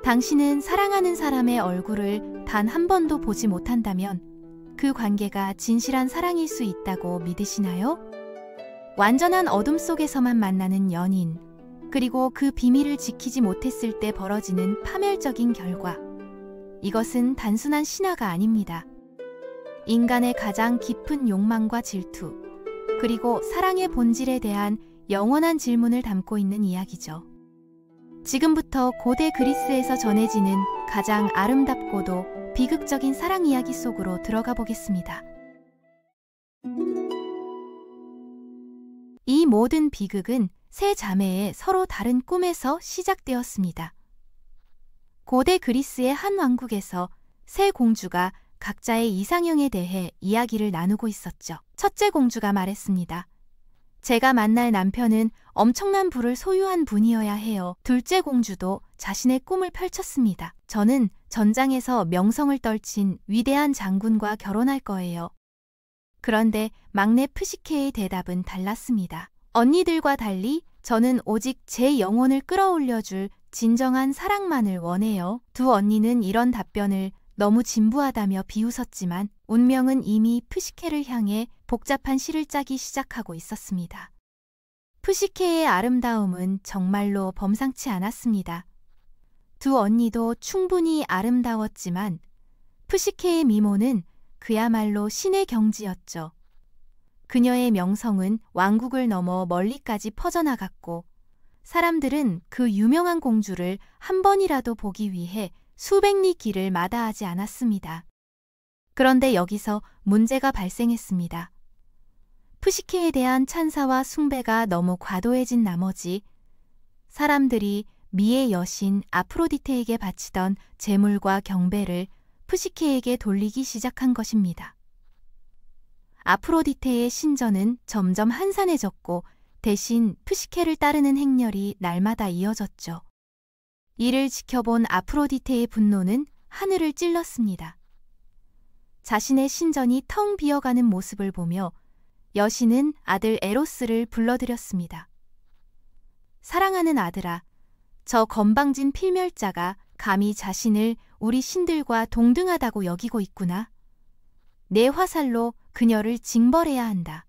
당신은 사랑하는 사람의 얼굴을 단 한 번도 보지 못한다면 그 관계가 진실한 사랑일 수 있다고 믿으시나요? 완전한 어둠 속에서만 만나는 연인, 그리고 그 비밀을 지키지 못했을 때 벌어지는 파멸적인 결과. 이것은 단순한 신화가 아닙니다. 인간의 가장 깊은 욕망과 질투, 그리고 사랑의 본질에 대한 영원한 질문을 담고 있는 이야기죠. 지금부터 고대 그리스에서 전해지는 가장 아름답고도 비극적인 사랑 이야기 속으로 들어가 보겠습니다. 이 모든 비극은 세 자매의 서로 다른 꿈에서 시작되었습니다. 고대 그리스의 한 왕국에서 세 공주가 각자의 이상형에 대해 이야기를 나누고 있었죠. 첫째 공주가 말했습니다. 제가 만날 남편은 엄청난 부를 소유한 분이어야 해요. 둘째 공주도 자신의 꿈을 펼쳤습니다. 저는 전장에서 명성을 떨친 위대한 장군과 결혼할 거예요. 그런데 막내 프시케의 대답은 달랐습니다. 언니들과 달리 저는 오직 제 영혼을 끌어올려줄 진정한 사랑만을 원해요. 두 언니는 이런 답변을 너무 진부하다며 비웃었지만 운명은 이미 푸시케를 향해 복잡한 시를 짜기 시작하고 있었습니다. 푸시케의 아름다움은 정말로 범상치 않았습니다. 두 언니도 충분히 아름다웠지만 푸시케의 미모는 그야말로 신의 경지였죠. 그녀의 명성은 왕국을 넘어 멀리까지 퍼져나갔고 사람들은 그 유명한 공주를 한 번이라도 보기 위해 수백 리 길을 마다하지 않았습니다. 그런데 여기서 문제가 발생했습니다. 푸시케에 대한 찬사와 숭배가 너무 과도해진 나머지 사람들이 미의 여신 아프로디테에게 바치던 제물과 경배를 푸시케에게 돌리기 시작한 것입니다. 아프로디테의 신전은 점점 한산해졌고 대신 푸시케를 따르는 행렬이 날마다 이어졌죠. 이를 지켜본 아프로디테의 분노는 하늘을 찔렀습니다. 자신의 신전이 텅 비어가는 모습을 보며 여신은 아들 에로스를 불러들였습니다. 사랑하는 아들아, 저 건방진 필멸자가 감히 자신을 우리 신들과 동등하다고 여기고 있구나. 내 화살로 그녀를 징벌해야 한다.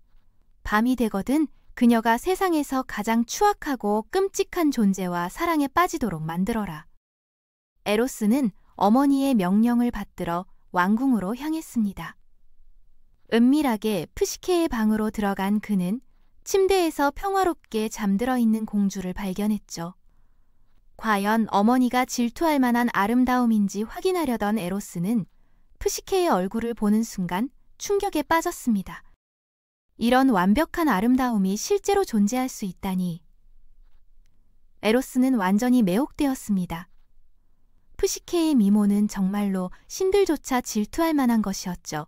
밤이 되거든 그녀가 세상에서 가장 추악하고 끔찍한 존재와 사랑에 빠지도록 만들어라. 에로스는 어머니의 명령을 받들어 왕궁으로 향했습니다. 은밀하게 푸시케의 방으로 들어간 그는 침대에서 평화롭게 잠들어 있는 공주를 발견했죠. 과연 어머니가 질투할 만한 아름다움인지 확인하려던 에로스는 푸시케의 얼굴을 보는 순간 충격에 빠졌습니다. 이런 완벽한 아름다움이 실제로 존재할 수 있다니. 에로스는 완전히 매혹되었습니다. 푸시케의 미모는 정말로 신들조차 질투할 만한 것이었죠.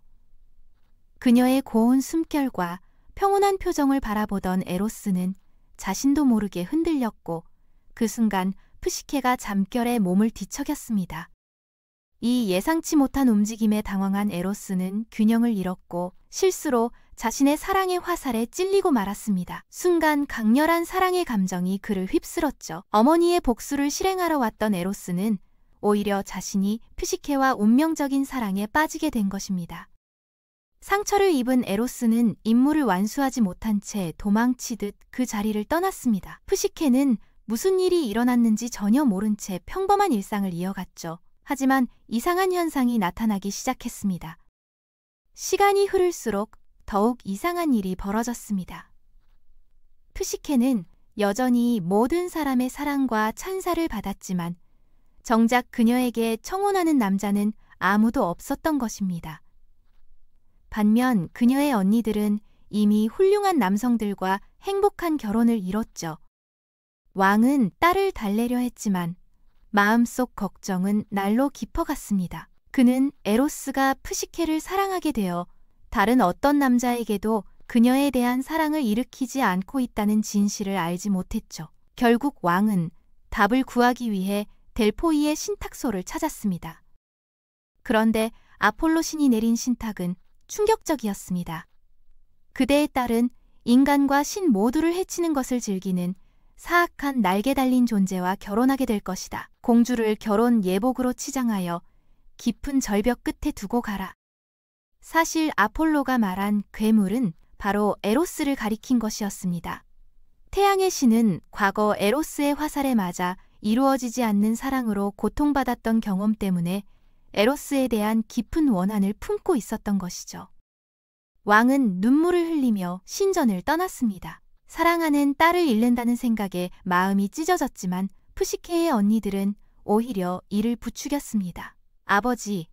그녀의 고운 숨결과 평온한 표정을 바라보던 에로스는 자신도 모르게 흔들렸고 그 순간 푸시케가 잠결에 몸을 뒤척였습니다. 이 예상치 못한 움직임에 당황한 에로스는 균형을 잃었고 실수로 자신의 사랑의 화살에 찔리고 말았습니다. 순간 강렬한 사랑의 감정이 그를 휩쓸었죠. 어머니의 복수를 실행하러 왔던 에로스는 오히려 자신이 푸시케와 운명적인 사랑에 빠지게 된 것입니다. 상처를 입은 에로스는 임무를 완수하지 못한 채 도망치듯 그 자리를 떠났습니다. 푸시케는 무슨 일이 일어났는지 전혀 모른 채 평범한 일상을 이어갔죠. 하지만 이상한 현상이 나타나기 시작했습니다. 시간이 흐를수록 더욱 이상한 일이 벌어졌습니다. 푸시케는 여전히 모든 사람의 사랑과 찬사를 받았지만 정작 그녀에게 청혼하는 남자는 아무도 없었던 것입니다. 반면 그녀의 언니들은 이미 훌륭한 남성들과 행복한 결혼을 이뤘죠. 왕은 딸을 달래려 했지만 마음속 걱정은 날로 깊어갔습니다. 그는 에로스가 푸시케를 사랑하게 되어 다른 어떤 남자에게도 그녀에 대한 사랑을 일으키지 않고 있다는 진실을 알지 못했죠. 결국 왕은 답을 구하기 위해 델포이의 신탁소를 찾았습니다. 그런데 아폴로 신이 내린 신탁은 충격적이었습니다. 그대의 딸은 인간과 신 모두를 해치는 것을 즐기는 사악한 날개 달린 존재와 결혼하게 될 것이다. 공주를 결혼 예복으로 치장하여 깊은 절벽 끝에 두고 가라. 사실 아폴로가 말한 괴물은 바로 에로스를 가리킨 것이었습니다. 태양의 신은 과거 에로스의 화살에 맞아 이루어지지 않는 사랑으로 고통받았던 경험 때문에 에로스에 대한 깊은 원한을 품고 있었던 것이죠. 왕은 눈물을 흘리며 신전을 떠났습니다. 사랑하는 딸을 잃는다는 생각에 마음이 찢어졌지만 푸시케의 언니들은 오히려 이를 부추겼습니다. 아버지,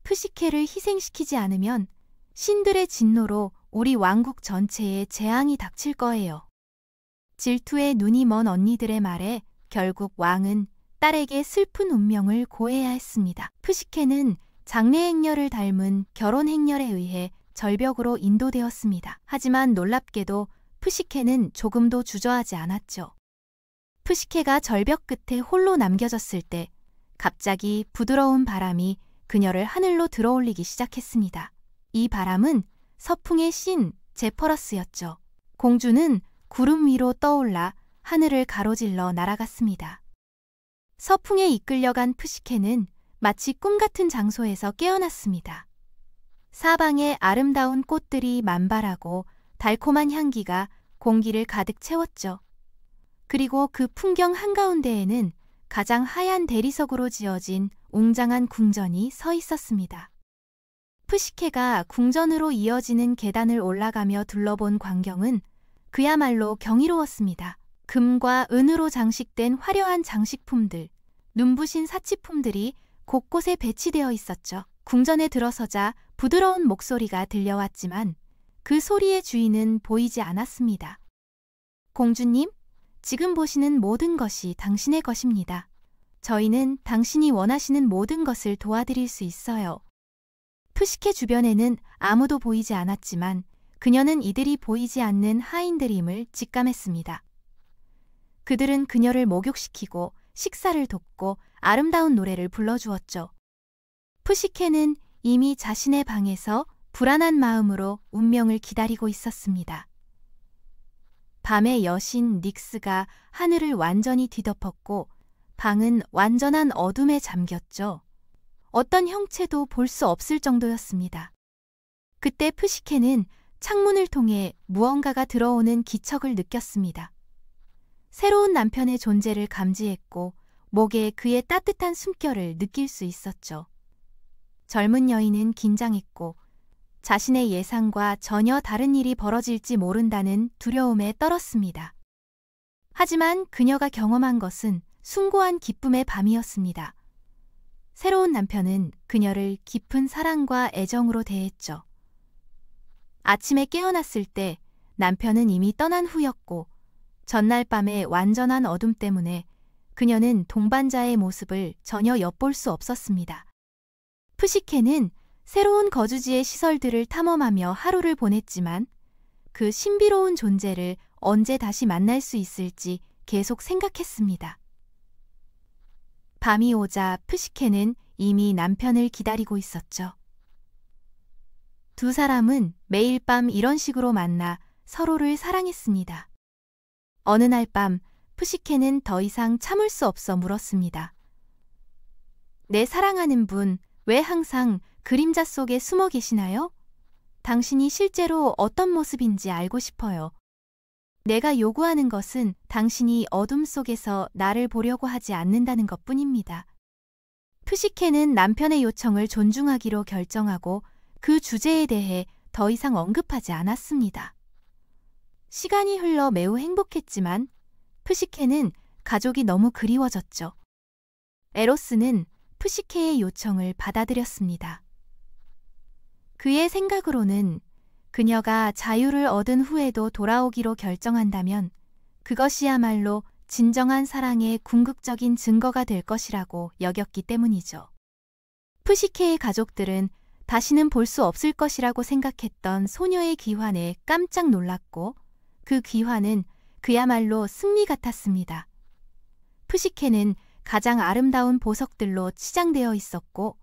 푸시케를 희생시키지 않으면 신들의 진노로 우리 왕국 전체에 재앙이 닥칠 거예요. 질투에 눈이 먼 언니들의 말에 결국 왕은 딸에게 슬픈 운명을 고해야 했습니다. 푸시케는 장래 행렬을 닮은 결혼 행렬에 의해 절벽으로 인도되었습니다. 하지만 놀랍게도 푸시케는 조금도 주저하지 않았죠. 푸시케가 절벽 끝에 홀로 남겨졌을 때 갑자기 부드러운 바람이 그녀를 하늘로 들어올리기 시작했습니다. 이 바람은 서풍의 신 제퍼러스였죠. 공주는 구름 위로 떠올라 하늘을 가로질러 날아갔습니다. 서풍에 이끌려간 푸시케는 마치 꿈 같은 장소에서 깨어났습니다. 사방에 아름다운 꽃들이 만발하고 달콤한 향기가 공기를 가득 채웠죠. 그리고 그 풍경 한가운데에는 가장 하얀 대리석으로 지어진 웅장한 궁전이 서 있었습니다. 푸시케가 궁전으로 이어지는 계단을 올라가며 둘러본 광경은 그야말로 경이로웠습니다. 금과 은으로 장식된 화려한 장식품들, 눈부신 사치품들이 곳곳에 배치되어 있었죠. 궁전에 들어서자 부드러운 목소리가 들려왔지만 그 소리의 주인은 보이지 않았습니다. 공주님, 지금 보시는 모든 것이 당신의 것입니다. 저희는 당신이 원하시는 모든 것을 도와드릴 수 있어요. 푸시케 주변에는 아무도 보이지 않았지만 그녀는 이들이 보이지 않는 하인들임을 직감했습니다. 그들은 그녀를 목욕시키고 식사를 돕고 아름다운 노래를 불러주었죠. 푸시케는 이미 자신의 방에서 불안한 마음으로 운명을 기다리고 있었습니다. 밤의 여신 닉스가 하늘을 완전히 뒤덮었고 방은 완전한 어둠에 잠겼죠. 어떤 형체도 볼 수 없을 정도였습니다. 그때 푸시케는 창문을 통해 무언가가 들어오는 기척을 느꼈습니다. 새로운 남편의 존재를 감지했고 목에 그의 따뜻한 숨결을 느낄 수 있었죠. 젊은 여인은 긴장했고 자신의 예상과 전혀 다른 일이 벌어질지 모른다는 두려움에 떨었습니다. 하지만 그녀가 경험한 것은 숭고한 기쁨의 밤이었습니다. 새로운 남편은 그녀를 깊은 사랑과 애정으로 대했죠. 아침에 깨어났을 때 남편은 이미 떠난 후였고 전날 밤의 완전한 어둠 때문에 그녀는 동반자의 모습을 전혀 엿볼 수 없었습니다. 푸시케는 새로운 거주지의 시설들을 탐험하며 하루를 보냈지만 그 신비로운 존재를 언제 다시 만날 수 있을지 계속 생각했습니다. 밤이 오자 푸시케는 이미 남편을 기다리고 있었죠. 두 사람은 매일 밤 이런 식으로 만나 서로를 사랑했습니다. 어느 날 밤 푸시케는 더 이상 참을 수 없어 물었습니다. 내 사랑하는 분, 왜 항상 그림자 속에 숨어 계시나요? 당신이 실제로 어떤 모습인지 알고 싶어요. 내가 요구하는 것은 당신이 어둠 속에서 나를 보려고 하지 않는다는 것뿐입니다. 푸시케는 남편의 요청을 존중하기로 결정하고 그 주제에 대해 더 이상 언급하지 않았습니다. 시간이 흘러 매우 행복했지만 푸시케는 가족이 너무 그리워졌죠. 에로스는 푸시케의 요청을 받아들였습니다. 그의 생각으로는 그녀가 자유를 얻은 후에도 돌아오기로 결정한다면 그것이야말로 진정한 사랑의 궁극적인 증거가 될 것이라고 여겼기 때문이죠. 푸시케의 가족들은 다시는 볼 수 없을 것이라고 생각했던 소녀의 귀환에 깜짝 놀랐고 그 귀환은 그야말로 승리 같았습니다. 푸시케는 가장 아름다운 보석들로 치장되어 있었고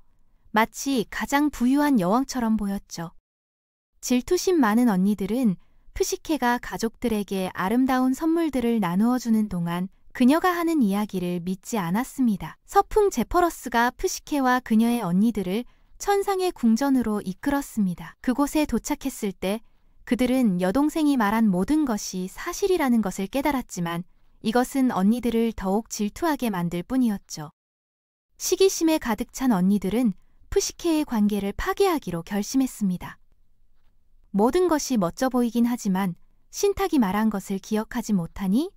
마치 가장 부유한 여왕처럼 보였죠. 질투심 많은 언니들은 푸시케가 가족들에게 아름다운 선물들을 나누어 주는 동안 그녀가 하는 이야기를 믿지 않았습니다. 서풍 제퍼러스가 푸시케와 그녀의 언니들을 천상의 궁전으로 이끌었습니다. 그곳에 도착했을 때 그들은 여동생이 말한 모든 것이 사실이라는 것을 깨달았지만 이것은 언니들을 더욱 질투하게 만들 뿐이었죠. 시기심에 가득 찬 언니들은 푸시케의 관계를 파괴하기로 결심했습니다. 모든 것이 멋져 보이긴 하지만 신탁이 말한 것을 기억하지 못하니?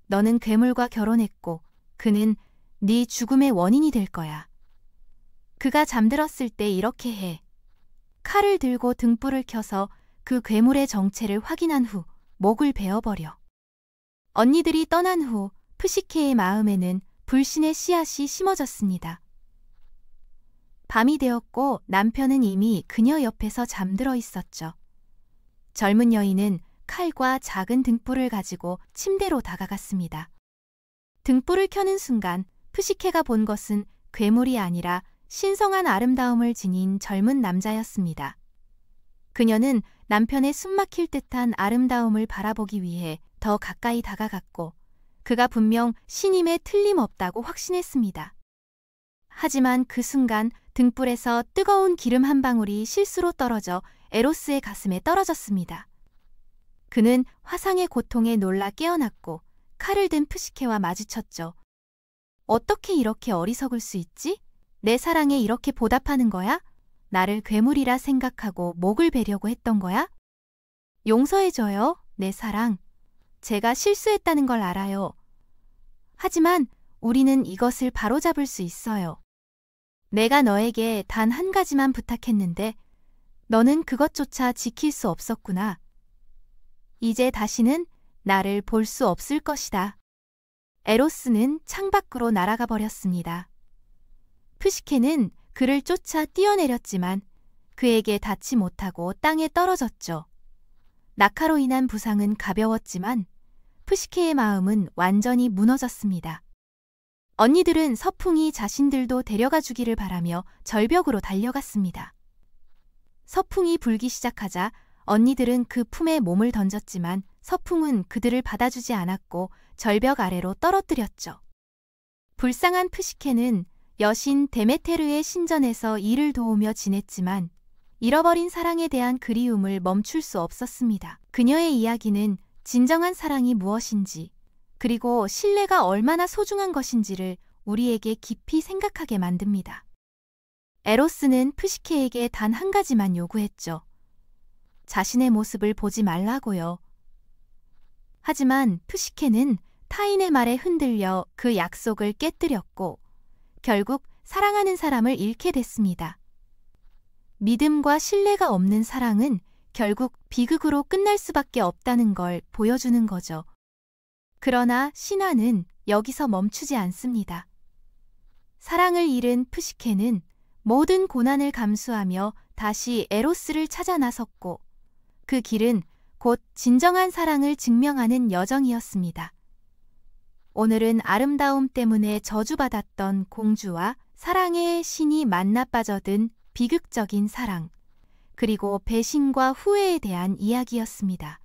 너는 괴물과 결혼했고 그는 네 죽음의 원인이 될 거야. 그가 잠들었을 때 이렇게 해. 칼을 들고 등불을 켜서 그 괴물의 정체를 확인한 후 목을 베어버려. 언니들이 떠난 후 푸시케의 마음에는 불신의 씨앗이 심어졌습니다. 밤이 되었고 남편은 이미 그녀 옆에서 잠들어 있었죠. 젊은 여인은 칼과 작은 등불을 가지고 침대로 다가갔습니다. 등불을 켜는 순간 푸시케가 본 것은 괴물이 아니라 신성한 아름다움을 지닌 젊은 남자였습니다. 그녀는 남편의 숨막힐 듯한 아름다움을 바라보기 위해 더 가까이 다가갔고 그가 분명 신임에 틀림없다고 확신했습니다. 하지만 그 순간 등불에서 뜨거운 기름 한 방울이 실수로 떨어져 에로스의 가슴에 떨어졌습니다. 그는 화상의 고통에 놀라 깨어났고 칼을 든 푸시케와 마주쳤죠. 어떻게 이렇게 어리석을 수 있지? 내 사랑에 이렇게 보답하는 거야? 나를 괴물이라 생각하고 목을 베려고 했던 거야? 용서해줘요, 내 사랑. 제가 실수했다는 걸 알아요. 하지만 우리는 이것을 바로잡을 수 있어요. 내가 너에게 단 한 가지만 부탁했는데 너는 그것조차 지킬 수 없었구나. 이제 다시는 나를 볼 수 없을 것이다. 에로스는 창밖으로 날아가 버렸습니다. 푸시케는 그를 쫓아 뛰어내렸지만 그에게 닿지 못하고 땅에 떨어졌죠. 낙하로 인한 부상은 가벼웠지만 푸시케의 마음은 완전히 무너졌습니다. 언니들은 서풍이 자신들도 데려가 주기를 바라며 절벽으로 달려갔습니다. 서풍이 불기 시작하자 언니들은 그 품에 몸을 던졌지만 서풍은 그들을 받아주지 않았고 절벽 아래로 떨어뜨렸죠. 불쌍한 푸시케는 여신 데메테르의 신전에서 이를 도우며 지냈지만 잃어버린 사랑에 대한 그리움을 멈출 수 없었습니다. 그녀의 이야기는 진정한 사랑이 무엇인지 그리고 신뢰가 얼마나 소중한 것인지를 우리에게 깊이 생각하게 만듭니다. 에로스는 푸시케에게 단 한 가지만 요구했죠. 자신의 모습을 보지 말라고요. 하지만 푸시케는 타인의 말에 흔들려 그 약속을 깨뜨렸고 결국 사랑하는 사람을 잃게 됐습니다. 믿음과 신뢰가 없는 사랑은 결국 비극으로 끝날 수밖에 없다는 걸 보여주는 거죠. 그러나 신화는 여기서 멈추지 않습니다. 사랑을 잃은 푸시케는 모든 고난을 감수하며 다시 에로스를 찾아 나섰고 그 길은 곧 진정한 사랑을 증명하는 여정이었습니다. 오늘은 아름다움 때문에 저주받았던 공주와 사랑의 신이 만나 빠져든 비극적인 사랑, 그리고 배신과 후회에 대한 이야기였습니다.